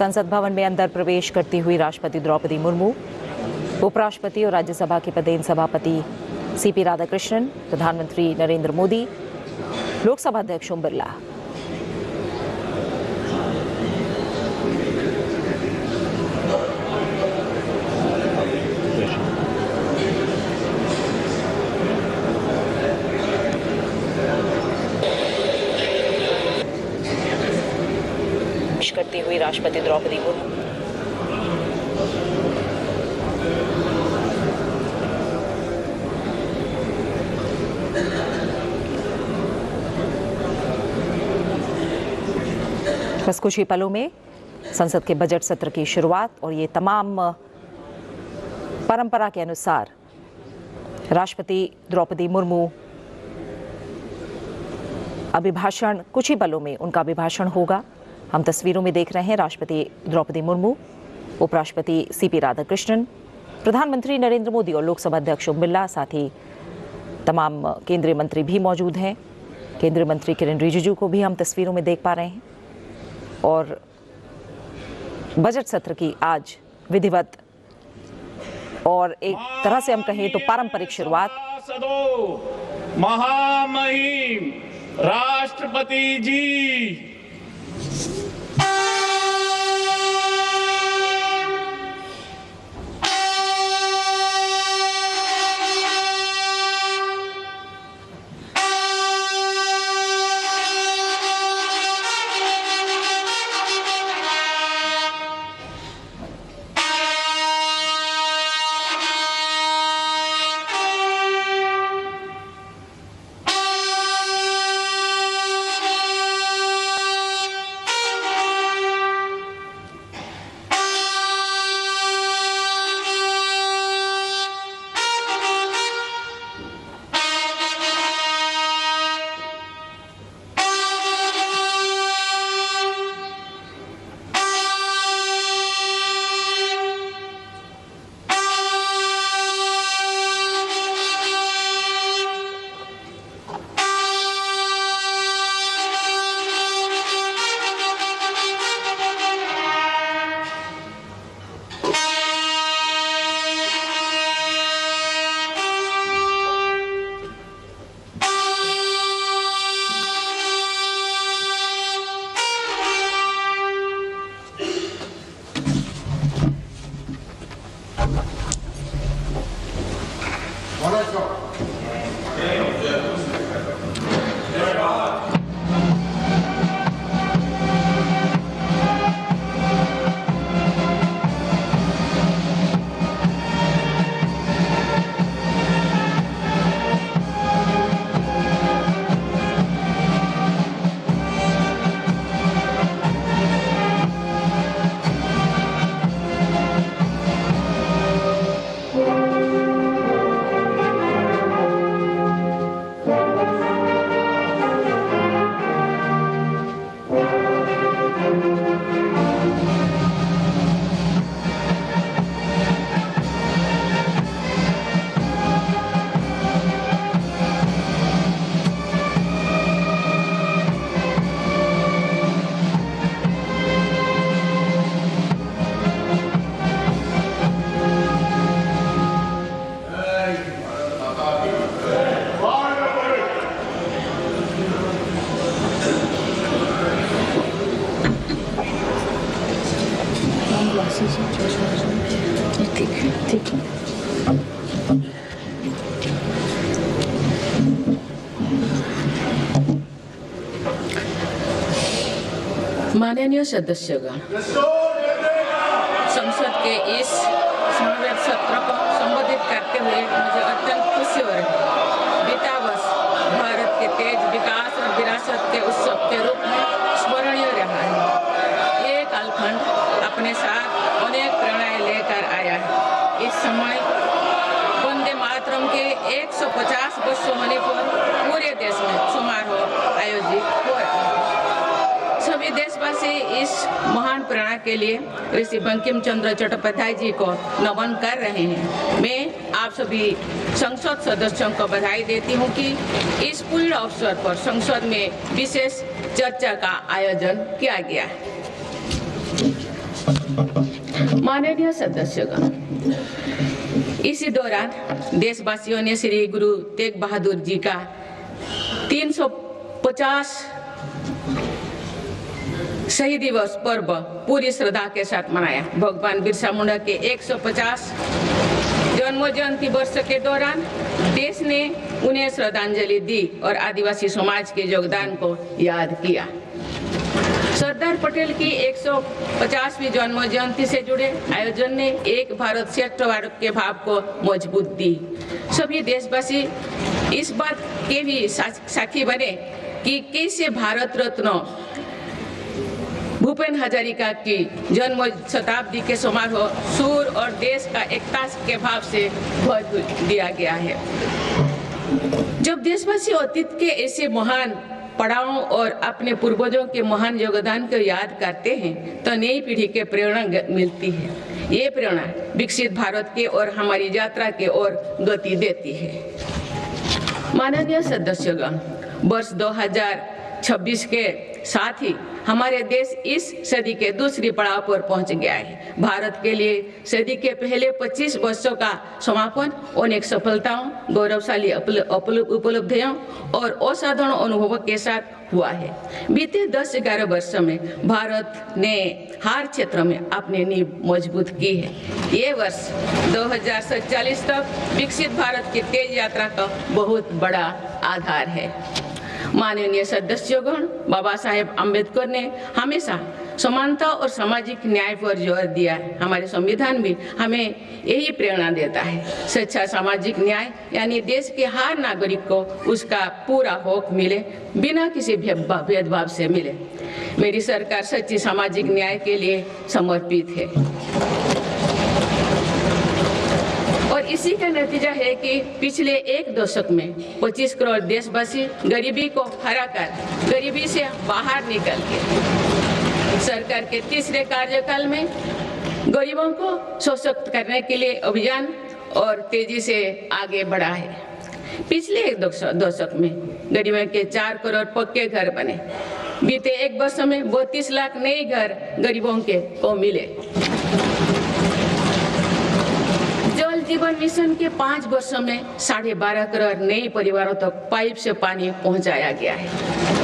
संसद भवन में अंदर प्रवेश करती हुई राष्ट्रपति द्रौपदी मुर्मू, उपराष्ट्रपति और राज्यसभा के पदेन सभापति सीपी राधाकृष्णन, प्रधानमंत्री नरेंद्र मोदी, लोकसभा अध्यक्ष ओम बिरला। करती हुई राष्ट्रपति द्रौपदी मुर्मू, बस कुछ ही पलों में संसद के बजट सत्र की शुरुआत और ये तमाम परंपरा के अनुसार राष्ट्रपति द्रौपदी मुर्मू अभिभाषण, कुछ ही पलों में उनका अभिभाषण होगा। हम तस्वीरों में देख रहे हैं राष्ट्रपति द्रौपदी मुर्मू, उपराष्ट्रपति सीपी राधाकृष्णन, प्रधानमंत्री नरेंद्र मोदी और लोकसभा अध्यक्ष ओम बिरला, साथ ही तमाम केंद्रीय मंत्री भी मौजूद हैं। केंद्रीय मंत्री किरेन रिजिजू को भी हम तस्वीरों में देख पा रहे हैं और बजट सत्र की आज विधिवत और एक तरह से हम कहें तो पारंपरिक शुरुआत। महामहिम राष्ट्रपति जी, माननीय सदस्यगण, संसद के इस समावेश सत्र को संबोधित करते हुए मुझे अत्यंत खुशी हो रही है। बीता वर्ष भारत के तेज विकास और विरासत के उत्सव के रूप में स्मरणीय रहा है। ये कालखंड अपने साथ अनेक प्रेरणाएं लेकर आया है। इस समय वंदे मातरम के 150 वर्ष होने पर पूरे देश में समारोह आयोजित हो रहा है। सभी देशवासी इस महान प्रेरणा के लिए ऋषि बंकिम चंद्र चट्टोपाध्याय जी को नमन कर रहे हैं। मैं आप सभी संसद सदस्यों को बधाई देती हूं कि इस पूर्ण अवसर पर संसद में विशेष चर्चा का आयोजन किया गया है। माननीय सदस्यगण, इसी दौरान देशवासियों ने श्री गुरु तेग बहादुर जी का 350 शहीद दिवस पर्व पूरी श्रद्धा के साथ मनाया। भगवान बिरसा मुंडा के 150 जन्म जयंती वर्ष के दौरान देश ने उन्हें श्रद्धांजलि दी और आदिवासी समाज के योगदान को याद किया। सरदार पटेल की 150वीं जन्म जयंती से जुड़े आयोजन ने एक भारत श्रेष्ठ भारत के भाव को मजबूत दी। सभी देशवासी इस बात के भी साक्षी बने कि कैसे भारत रत्न भूपेन हजारिका की जन्म शताब्दी के समारोह सूर और देश का एकता के भाव से भर दिया गया है। जब देशवासी अतीत के ऐसे महान पड़ावों और अपने पूर्वजों के महान योगदान को याद करते हैं तो नई पीढ़ी के प्रेरणा मिलती है। ये प्रेरणा विकसित भारत के और हमारी यात्रा के ओर गति देती है। माननीय सदस्यगण, वर्ष 2026 के साथ ही हमारे देश इस सदी के दूसरी पड़ाव पर पहुंच गया है। भारत के लिए सदी के पहले 25 वर्षों का समापन अनेक सफलताओं, गौरवशाली उपलब्धियों और असाधारण अनुभवों के साथ हुआ है। बीते 10-11 वर्षों में भारत ने हर क्षेत्र में अपनी नींव मजबूत की है। ये वर्ष 2047 तक विकसित भारत की तेज यात्रा का बहुत बड़ा आधार है। माननीय सदस्यगण, बाबा साहेब अम्बेडकर ने हमेशा समानता और सामाजिक न्याय पर जोर दिया है। हमारे संविधान भी हमें यही प्रेरणा देता है। सच्चा सामाजिक न्याय यानी देश के हर नागरिक को उसका पूरा हक मिले, बिना किसी भेदभाव से मिले। मेरी सरकार सच्ची सामाजिक न्याय के लिए समर्पित है और इसी का नतीजा है कि पिछले एक दशक में 25 करोड़ देशवासी गरीबी को हराकर गरीबी से बाहर निकल के सरकार के तीसरे कार्यकाल में गरीबों को सशक्त करने के लिए अभियान और तेजी से आगे बढ़ा है। पिछले एक दशक में गरीबों के 4 करोड़ पक्के घर बने। बीते एक वर्ष में 32 लाख नए घर गरीबों को मिले। जल जीवन मिशन के 5 वर्षों में 12.5 करोड़ नए परिवारों तक पाइप से पानी पहुंचाया गया है।